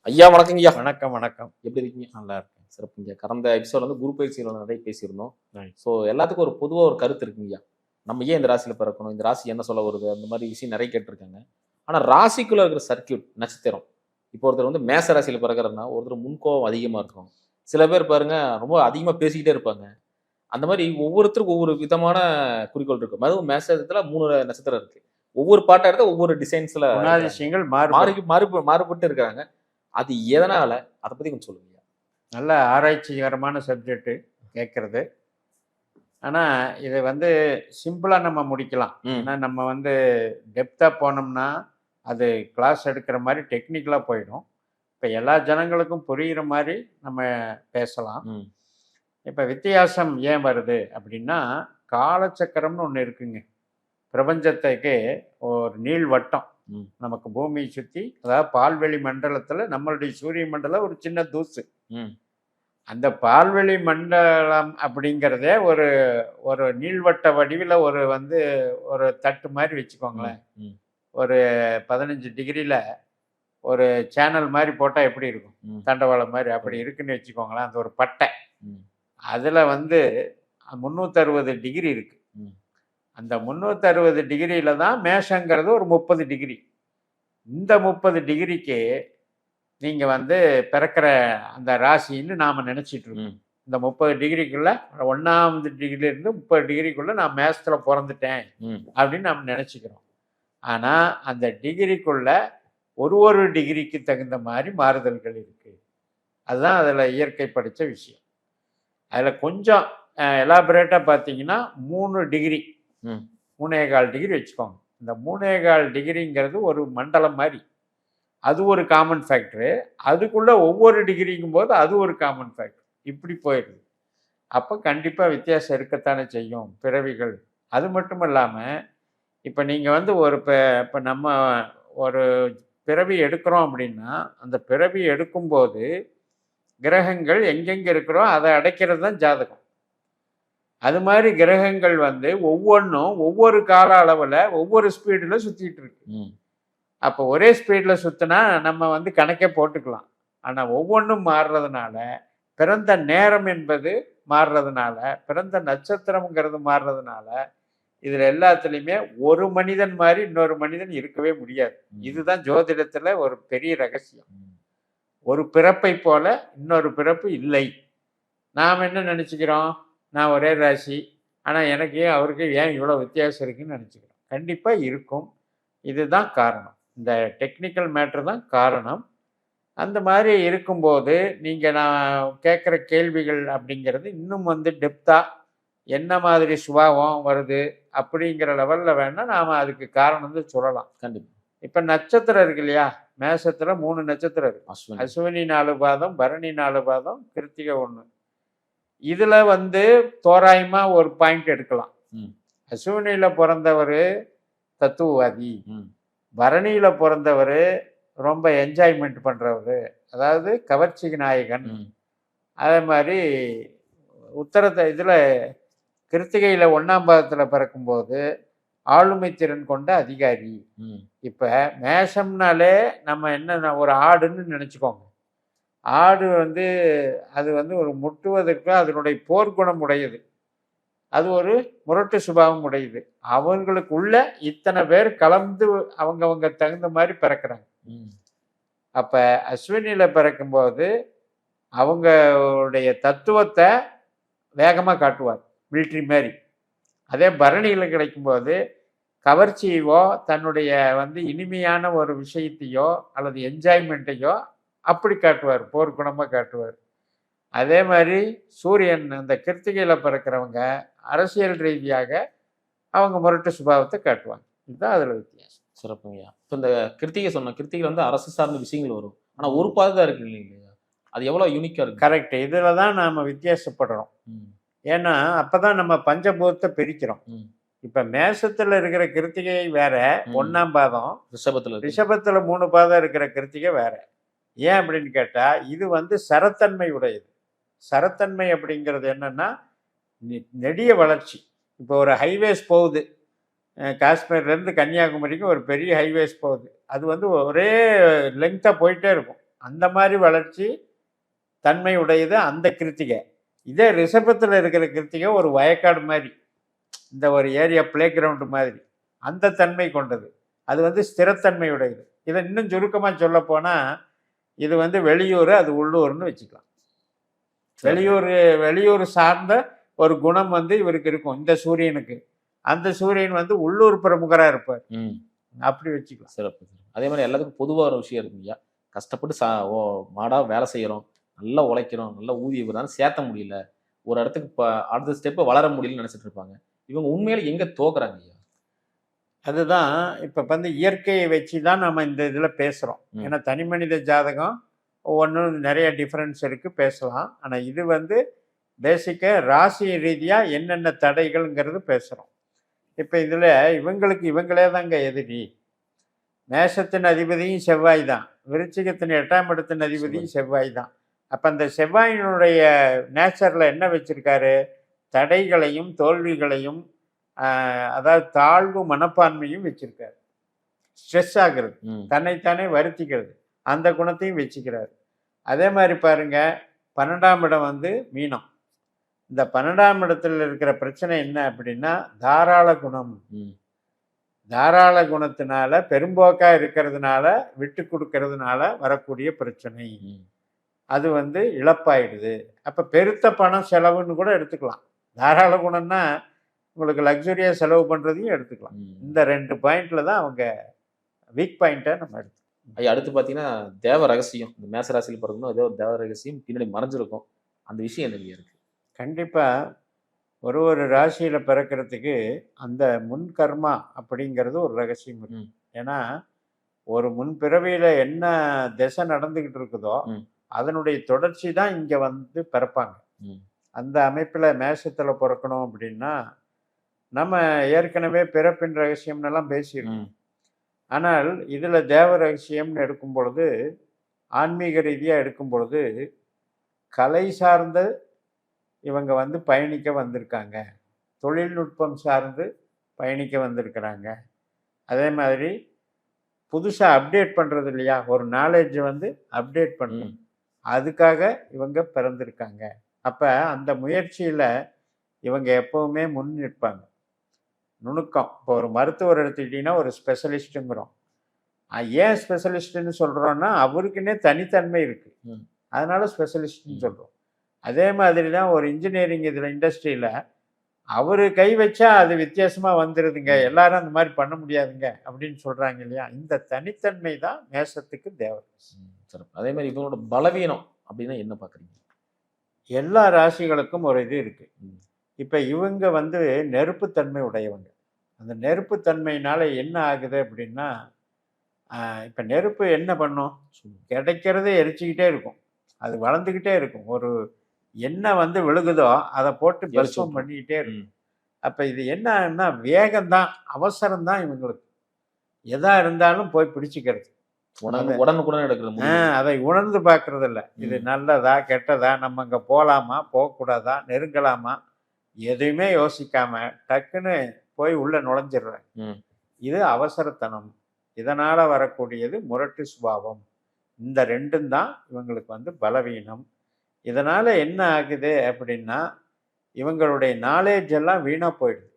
ஐயா வணக்கங்கய்யா. வணக்கம், வணக்கம். எப்படி இருக்கீங்க? நல்லா இருக்கேன். சிறப்புங்கய்யா. கடந்த எபிசோட்ல வந்து குரு பயிற்சியில நிறைய பேசியிருந்தோம். ரைட். ஸோ எல்லாத்துக்கும் ஒரு பொதுவா ஒரு கருத்து இருக்குங்கய்யா. நம்ம ஏன் இந்த ராசியில பிறக்கணும்? இந்த ராசி என்ன சொல்ல வருது? அந்த மாதிரி விஷயம் நிறைய கேட்டிருக்காங்க. ஆனா ராசிக்குள்ள இருக்கிற சர்க்யூட், நட்சத்திரம். இப்போ ஒருத்தர் வந்து மேச ராசியில பிறக்கறாருன்னா, ஒருத்தர் முன்கோபம் அதிகமா இருக்கும். சில பேர் பாருங்க ரொம்ப அதிகமா பேசிக்கிட்டே இருப்பாங்க. அந்த மாதிரி ஒவ்வொருத்தருக்கும் ஒவ்வொரு விதமான குறிக்கோள் இருக்கும். அதுவும் மேசத்துல 3 நட்சத்திரம் இருக்கு. ஒவ்வொரு பாட்டா எடுத்தா ஒவ்வொரு டிசைன்ஸ்ல குணாதிசயங்கள் மாறுபட்டு இருக்காங்க. அது எதனால? அத பத்தி கொஞ்சம் சொல்லுங்க. நல்ல ஆராய்ச்சிகரமான சப்ஜெக்ட்டு கேட்குறது. ஆனா, இத சிம்பிளா நம்ம முடிக்கலாம். ம். ஏன்னா, நம்ம டெப்த்தா போனோம்னா, அது கிளாஸ் எடுக்கிற மாரி டெக்னிக்கலா போயிடும். இப்ப எல்லா ஜனங்களுக்கும் புரியிற மாரி நம்ம பேசலாம். ம். இப்ப வித்தியாசம் ஏன் வருது அப்படின்னா, காலச்சக்கரம்னு ஒண்ணு இருக்குங்க. பிரபஞ்சத்துக்கு ஒரு நீள்வட்டம். ம். நமக்கு பூமியை சுத்தி, அதாவது பால்வெளி மண்டலத்துல நம்மளுடைய சூரிய மண்டலம் ஒரு சின்ன தூசு. ம். அந்த பால்வெளி மண்டலம் அப்படிங்கிறதே ஒரு ஒரு நீள்வட்ட வடிவில் ஒரு தட்டு மாதிரி வச்சுக்கோங்களேன். ம். ஒரு 15 டிகிரியில் ஒரு சேனல் மாதிரி போட்டால் எப்படி இருக்கும்? ம். தண்டவாளம் மாதிரி அப்படி இருக்குன்னு வச்சுக்கோங்களேன். அந்த ஒரு பட்டை. ம். அதில் 360 டிகிரி இருக்கு. ம். அந்த 360 டிகிரியில தான் மேஷங்கிறது ஒரு 30 டிகிரி. இந்த 30 டிகிரிக்கு நீங்க பிறக்கிற அந்த ராசின்னு நாம நினைச்சிட்டு இருக்கோம். ம். இந்த 30 டிகிரிக்குள்ள 1வது டிகிரியிலிருந்து 30 டிகிரிக்குள்ள நான் மேஷத்துல பிறந்துட்டேன் ம். அப்படின்னு நம்ம நினைச்சுக்கிறோம். ஆனா அந்த டிகிரிக்குள்ள ஒரு டிகிரிக்கு தகுந்த மாதிரி மாறுதல்கள் இருக்கு. அதுதான் அதுல இயற்கை படிச்ச விஷயம். அதுல கொஞ்சம் எலாபரேட்டா பார்த்தீங்கன்னா 3 டிகிரி, ம். 3,4 டிகிரி வச்சுக்கோங்க. இந்த 3,4 டிகிரிங்கிறது ஒரு மண்டலம் மாதிரி. அது ஒரு காமன் ஃபேக்டரு. அதுக்குள்ள ஒவ்வொரு டிகிரிங்கும் போது அது ஒரு காமன் ஃபேக்டர். இப்படி போயிடுது. அப்போ கண்டிப்பாக வித்தியாசம் இருக்கத்தானே செய்யும் பிறவிகள். அது மட்டும் இல்லாமல் இப்போ நீங்கள் இப்போ நம்ம ஒரு பிறவி எடுக்கிறோம் அப்படின்னா, அந்த பிறவி எடுக்கும்போது கிரகங்கள் எங்கெங்கே இருக்கிறோம் அதை அடைக்கிறது தான் ஜாதகம். அது மாதிரி கிரகங்கள் ஒவ்வொன்றும் ஒவ்வொரு கால அளவில் ஒவ்வொரு ஸ்பீடில் சுற்றிட்டு இருக்கு. அப்போ ஒரே ஸ்பீடில் சுற்றினா நம்ம கணக்கே போட்டுக்கலாம். ஆனால் ஒவ்வொன்றும் மாறுறதுனால, பிறந்த நேரம் என்பது மாறுறதுனால, பிறந்த நட்சத்திரம்ங்கிறது மாறுறதுனால, இதில் எல்லாத்துலேயுமே ஒரு மனிதன் மாதிரி இன்னொரு மனிதன் இருக்கவே முடியாது. இதுதான் ஜோதிடத்தில் ஒரு பெரிய ரகசியம். ஒரு பிறப்பை போல இன்னொரு பிறப்பு இல்லை. நாம் என்ன நினச்சிக்கிறோம்? நான் ஒரே ராசி, ஆனால் எனக்கு அவருக்கு ஏன் இவ்வளோ வித்தியாசம் இருக்குன்னு நினச்சிக்கிறோம். கண்டிப்பாக இருக்கும். இதுதான் காரணம். இந்த டெக்னிக்கல் மேட்ரு தான் காரணம். அந்த மாதிரி இருக்கும்போது நான் கேட்குற கேள்விகள் அப்படிங்கிறது இன்னும் டெப்த்தாக என்ன மாதிரி சுபாவம் வருது அப்படிங்கிற லெவலில் வேணால் நாம் அதுக்கு காரணம் சொல்லலாம். கண்டிப்பாக. இப்போ நட்சத்திரம் இருக்கு இல்லையா? மேஷத்தில் 3 நட்சத்திரம் இருக்கு. அஸ்வினி 4 பாதம், பரணி 4 பாதம், கிருத்திகை 1. இதில் தோராயமாக ஒரு பாயிண்ட் எடுக்கலாம். அஸ்வினியில் பிறந்தவர் தத்துவவாதி, பரணியில பிறந்தவர் ரொம்ப என்ஜாய்மெண்ட் பண்றவர், அதாவது கவர்ச்சி நாயகன். அதே மாதிரி இதுல கிருத்திகையில 1ஆம் பாதத்துல பிறக்கும்போது ஆளுமை திறன் கொண்ட அதிகாரி. இப்ப மேஷம்னாலே நம்ம என்ன ஒரு ஆடுன்னு நினைச்சுக்கோங்க. ஆடு அது ஒரு முட்டுவதற்கு அதனுடைய போர்க்குணம் உடையது. அது ஒரு முரட்டு சுபாவம் உடையது. அவங்களுக்குள்ள இத்தனை பேர் கலந்து அவங்க தகுந்த மாதிரி பிறக்கிறாங்க. அப்ப அஸ்வினியில பிறக்கும்போது அவங்களுடைய தத்துவத்தை வேகமா காட்டுவார், மிலிட்ரி மாதிரி. அதே பரணியில கிடைக்கும்போது கவர்ச்சியோ தன்னுடைய இனிமையான ஒரு விஷயத்தையோ அல்லது என்ஜாய்மெண்ட்டையோ அப்படி காட்டுவார், போர்க்குணமா காட்டுவார். அதே மாதிரி சூரியன் அந்த கிருத்திகையில பிறக்கிறவங்க அரசியல் ரீதியாக அவங்க முரட்டு சுபாவத்தை காட்டுவாங்க. இதுதான் அதுல வித்தியாசம். சிறப்புங்கய்யா. இப்போ இந்த கிருத்திகை அரசு சார்ந்த விஷயங்கள் வரும். ஆனா ஒரு பாதை தான் இருக்கு இல்லையா? அது எவ்வளவு யூனிக்கா இருக்கு. கரெக்ட். இதுல தான் நாம வித்தியாசப்படுறோம். ஏன்னா அப்பதான் நம்ம பஞ்சபூதத்தை பிரிக்கிறோம். இப்ப மேஷத்துல இருக்கிற கிருத்திகை வேற, 1ஆம் பாதம். ரிஷபத்துல 3 பாதம் இருக்கிற கிருத்திகை வேற. ஏன் அப்படின்னு கேட்டா, இது சரத்தன்மை உடையது. சரத்தன்மை அப்படிங்கிறது என்னன்னா நெடிய வளர்ச்சி. இப்போ ஒரு ஹைவேஸ் போகுது, காஷ்மீர்லேருந்து கன்னியாகுமரிக்கு ஒரு பெரிய ஹைவேஸ் போகுது. அது ஒரே லெங்க்த்தாக போயிட்டே இருக்கும். அந்த மாதிரி வளர்ச்சி தன்மை உடையது அந்த கிருத்திகை. இதே ரிஷபத்தில் இருக்கிற கிருத்திகை ஒரு வயக்காடு மாதிரி, இந்த ஒரு ஏரியா பிளே கிரவுண்டு மாதிரி அந்த தன்மை கொண்டது. அது வந்து ஸ்திரத்தன்மை உடையது. இதை இன்னும் சுருக்கமாக சொல்ல போனால் இது வந்து வெளியூர், அது உள்ளூர்னு வச்சுக்கலாம். வெளியூர் சார்ந்த ஒரு குணம் வந்து இவருக்கு இருக்கும் இந்த சூரியனுக்கு. அந்த சூரியன் வந்து உள்ளூர் பிரமுகராக இருப்பார். அப்படி வச்சுக்கலாம். சிறப்பு. அதே மாதிரி எல்லாத்துக்கும் பொதுவாக ஒரு விஷயம் இருக்குங்கய்யா. கஷ்டப்பட்டு மாடா வேலை செய்கிறோம், நல்லா உழைக்கிறோம், நல்லா ஊதியம் இருந்தாலும் சேர்த்த முடியல, ஒரு இடத்துக்கு அடுத்த ஸ்டெப்பை வளர முடியலன்னு நினச்சிட்டு இருப்பாங்க. இவங்க உண்மையில எங்கே தோக்குறாங்க ஐயா? அதுதான் இப்போ வந்து இயற்கையை வச்சு தான் நம்ம இந்த இதில் பேசுகிறோம். ஏன்னா தனி மனித ஜாதகம் ஒவ்வொன்றும் நிறைய டிஃப்ரென்ஸ் இருக்குது, பேசலாம். ஆனால் இது வந்து பேசிக்காக ராசி ரீதியாக என்னென்ன தடைகள்ங்கிறது பேசுகிறோம். இப்போ இதில் இவங்களே தாங்க எதிரி. மேஷத்தின் அதிபதியும் செவ்வாய் தான், விருச்சிகத்தின் 8ஆம் இடத்தின் அதிபதியும் செவ்வாய் தான். அப்போ அந்த செவ்வாயினுடைய நேச்சரில் என்ன வச்சுருக்காரு? தடைகளையும் தோல்விகளையும், அதாவது தாழ்வு மனப்பான்மையும் வச்சிருக்காரு. ஸ்ட்ரெஸ் ஆகுறது, தன்னைத்தானே வருத்திக்கிறது, அந்த குணத்தையும் வச்சுக்கிறார். அதே மாதிரி பாருங்க, 12ஆம் இடம் வந்து மீனம். இந்த 12ஆம் இடத்துல இருக்கிற பிரச்சனை என்ன அப்படின்னா தாராள குணம். தாராள குணத்தினால பெரும்போக்கா இருக்கிறதுனால விட்டு கொடுக்கறதுனால வரக்கூடிய பிரச்சனை. அது வந்து இழப்பாயிடுது. அப்ப பெருத்த பணம் செலவுன்னு கூட எடுத்துக்கலாம். தாராள குணம்னா உங்களுக்கு லக்ஸுரியா செலவு பண்றதையும் எடுத்துக்கலாம். இந்த 2 பாயிண்ட்ல தான் அவங்க வீக் பாயிண்ட்டை நம்ம எடுத்துக்கலாம். ஐயா, அடுத்து பார்த்தீங்கன்னா தேவ ரகசியம். இந்த மேசராசியில் பிறக்கணும், ஏதோ ஒரு தேவ ரகசியம் பின்னாடி மறைஞ்சிருக்கும். அந்த விஷயம் என்ன இருக்கு? கண்டிப்பா ஒரு ராசியில பிறக்கிறதுக்கு அந்த முன் கர்மா அப்படிங்கிறது ஒரு ரகசியம் இருக்கு. ஏன்னா ஒரு முன் பிறவியில என்ன திசை நடந்துகிட்டு இருக்குதோ அதனுடைய தொடர்ச்சி தான் இங்க வந்து பிறப்பாங்க. அந்த அமைப்புல மேஷத்துல பிறக்கணும் அப்படின்னா நம்ம ஏற்கனவே பிறப்பின் ரகசியம்னெல்லாம் பேசியிருக்கோம். ஆனால் இதுல தேவ ரகசியம்னு எடுக்கும் பொழுது, ஆன்மீக ரீதியா எடுக்கும் பொழுது, கலை சார்ந்த இவங்க வந்து பயணிக்க வந்திருக்காங்க, தொழில்நுட்பம் சார்ந்து பயணிக்க வந்திருக்கிறாங்க. அதே மாதிரி புதுசாக அப்டேட் பண்ணுறது இல்லையா, ஒரு நாலேஜை வந்து அப்டேட் பண்ணணும், அதுக்காக இவங்க பிறந்திருக்காங்க. அப்போ அந்த முயற்சியில் இவங்க எப்போவுமே முன் நிற்பாங்க. நுணுக்கம், இப்போ ஒரு மருத்துவர் எடுத்துக்கிட்டிங்கன்னா ஒரு ஸ்பெஷலிஸ்ட்டுங்கிறோம். ஏன் ஸ்பெஷலிஸ்ட்டுன்னு சொல்கிறோன்னா அவருக்குன்னே தனித்தன்மை இருக்குது, அதனால ஸ்பெஷலிஸ்ட்னு சொல்கிறோம். அதே மாதிரி தான் ஒரு இன்ஜினியரிங் இதில் இண்டஸ்ட்ரியில் அவர் கை வச்சா அது வித்தியாசமாக வந்துடுதுங்க, எல்லாரும் அந்த மாதிரி பண்ண முடியாதுங்க அப்படின்னு சொல்கிறாங்க இல்லையா. இந்த தனித்தன்மை தான் மேஷத்துக்கு தேவை. அதே மாதிரி இவங்களோட பலவீனம் அப்படின்னா என்ன பார்க்குறீங்க? எல்லா ராசிகளுக்கும் ஒரு இது இருக்குது. இப்போ இவங்க வந்து நெருப்புத்தன்மை உடையவங்க. அந்த நெருப்புத்தன்மையினால என்ன ஆகுது அப்படின்னா, இப்போ நெருப்பு என்ன பண்ணும், கிடைக்கிறதே எரிச்சிக்கிட்டே இருக்கும், அது வளர்ந்துக்கிட்டே இருக்கும். ஒரு என்ன வந்து விழுகுதோ அதை போட்டு பஸ்வம் பண்ணிக்கிட்டே இருக்கும். அப்போ இது என்னன்னா வேகம்தான், அவசரம்தான் இவங்களுக்கு. எதா இருந்தாலும் போய் பிடிச்சிக்கிறது, உடனுக்குடன் எடுக்கிறது. அதை உணர்ந்து பார்க்கறது இல்லை. இது நல்லதா கெட்டதா, நம்ம அங்கே போகலாமா போகக்கூடாதா, நெருங்கலாமா, எதுவுமே யோசிக்காம டக்குன்னு போய் உள்ள நுழைஞ்சிடுறேன். இது அவசரத்தனம். இதனால வரக்கூடியது முரட்டு சுபாவம். இந்த ரெண்டும் தான் இவங்களுக்கு வந்து பலவீனம். இதனால என்ன ஆகுது அப்படின்னா இவங்களுடைய நாலேஜ் எல்லாம் வீணா போயிடுது.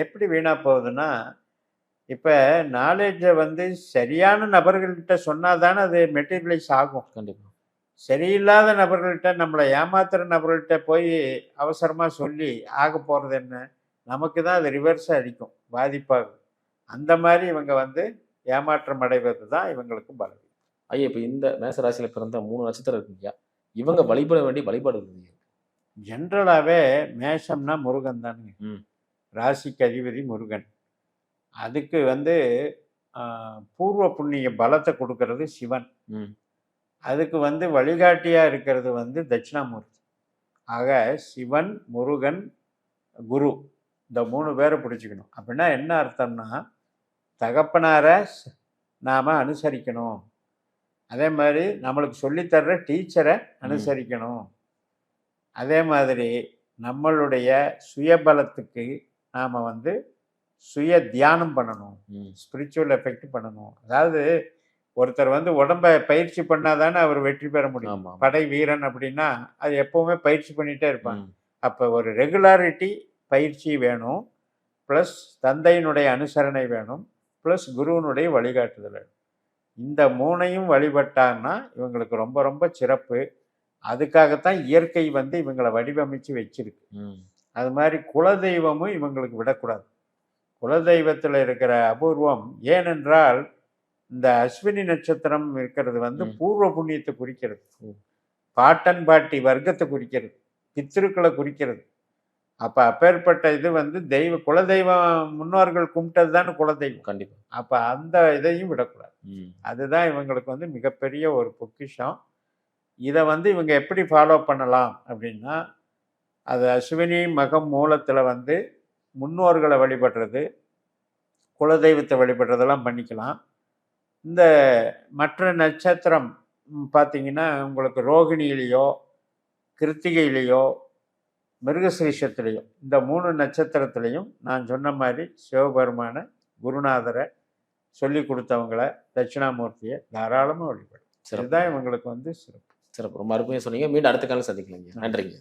எப்படி வீணா போகுதுன்னா, இப்ப நாலேஜை வந்து சரியான நபர்கள்கிட்ட சொன்னாதானே அது மெட்டீரியலைஸ் ஆகும். கண்டிப்பா சரியில்லாத நபர்கள்கிட்ட, நம்மளை ஏமாத்துற நபர்கள்கிட்ட போய் அவசரமா சொல்லி ஆக போறது என்ன, நமக்கு தான் அது ரிவர்ஸாக அடிக்கும், பாதிப்பாகும். அந்த மாதிரி இவங்க வந்து ஏமாற்றம் அடைவது தான் இவங்களுக்கு பலம். ஐயா, இப்போ இந்த மேசராசியில் பிறந்த 3 நட்சத்திரம் இருக்குங்க, இவங்க வழிபட வேண்டிய வழிபாடு ஜென்ரலாகவே மேஷம்னா முருகன் தானுங்க. ராசிக்கு அதிபதி முருகன். அதுக்கு வந்து பூர்வ புண்ணிய பலத்தை கொடுக்கறது சிவன். அதுக்கு வந்து வழிகாட்டியாக இருக்கிறது வந்து தட்சிணாமூர்த்தி. ஆக சிவன், முருகன், குரு, இந்த 3 பேரை பிடிச்சிக்கணும். அப்படின்னா என்ன அர்த்தம்னா, தகப்பனாரை நாம் அனுசரிக்கணும், அதே மாதிரி நம்மளுக்கு சொல்லித்தர்ற டீச்சரை அனுசரிக்கணும், அதே மாதிரி நம்மளுடைய சுயபலத்துக்கு நாம் வந்து சுய தியானம் பண்ணணும், ஸ்பிரிச்சுவல் எஃபெக்ட் பண்ணணும். அதாவது ஒருத்தர் வந்து உடம்ப பயிற்சி பண்ணாதானே அவர் வெற்றி பெற முடியும். ஆமா. படை வீரன் அப்படின்னா அது எப்பவுமே பயிற்சி பண்ணிட்டே இருப்பாங்க. ம். அப்போ ஒரு ரெகுலாரிட்டி பயிற்சி வேணும், ப்ளஸ் தந்தையினுடைய அனுசரணை வேணும், ப்ளஸ் குருவினுடைய வழிகாட்டுதல் வேணும். இந்த மூணையும் வழிபட்டாங்கன்னா இவங்களுக்கு ரொம்ப ரொம்ப சிறப்பு. அதுக்காகத்தான் இயற்கை வந்து இவங்களை வடிவமைச்சு வச்சிருக்கு. ம். அது மாதிரி குலதெய்வமும் இவங்களுக்கு விடக்கூடாது. குலதெய்வத்தில் இருக்கிற அபூர்வம் ஏனென்றால் இந்த அஸ்வினி நட்சத்திரம் இருக்கிறது வந்து ம். பூர்வ புண்ணியத்தை குறிக்கிறது, ம். பாட்டன் பாட்டி வர்க்கத்தை குறிக்கிறது, பித்திருக்களை குறிக்கிறது. அப்ப அப்பேற்பட்ட இது வந்து குலதெய்வம் முன்னோர்கள் கும்பிட்டது தானே குலதெய்வம். கண்டிப்பா. அப்ப அந்த இதையும் விடக்கூடாது. ம். அதுதான் இவங்களுக்கு வந்து மிகப்பெரிய ஒரு பொக்கிஷம். இதை வந்து இவங்க எப்படி ஃபாலோ பண்ணலாம் அப்படின்னா, அது அஸ்வினி மகம் மூலத்தில் வந்து முன்னோர்களை வழிபடுறது, குலதெய்வத்தை வழிபடுறதெல்லாம் பண்ணிக்கலாம். இந்த மற்ற நட்சத்திரம் பார்த்தீங்கன்னா உங்களுக்கு ரோகிணியிலேயோ கிருத்திகையிலேயோ மிருகசிரீஷத்துலேயோ இந்த 3 நட்சத்திரத்துலேயும் நான் சொன்ன மாதிரி சிவபெருமான குருநாதரை சொல்லி கொடுத்தவங்கள தட்சிணாமூர்த்தியை தாராளமாக வழிபடும். சிறப்பு. இதுதான் இவங்களுக்கு வந்து சிறப்பு. சிறப்பு. ரொம்ப அருமையா சொன்னீங்க. மீண்டும் அடுத்த காலம் சந்திக்கலாங்க. நன்றிங்க.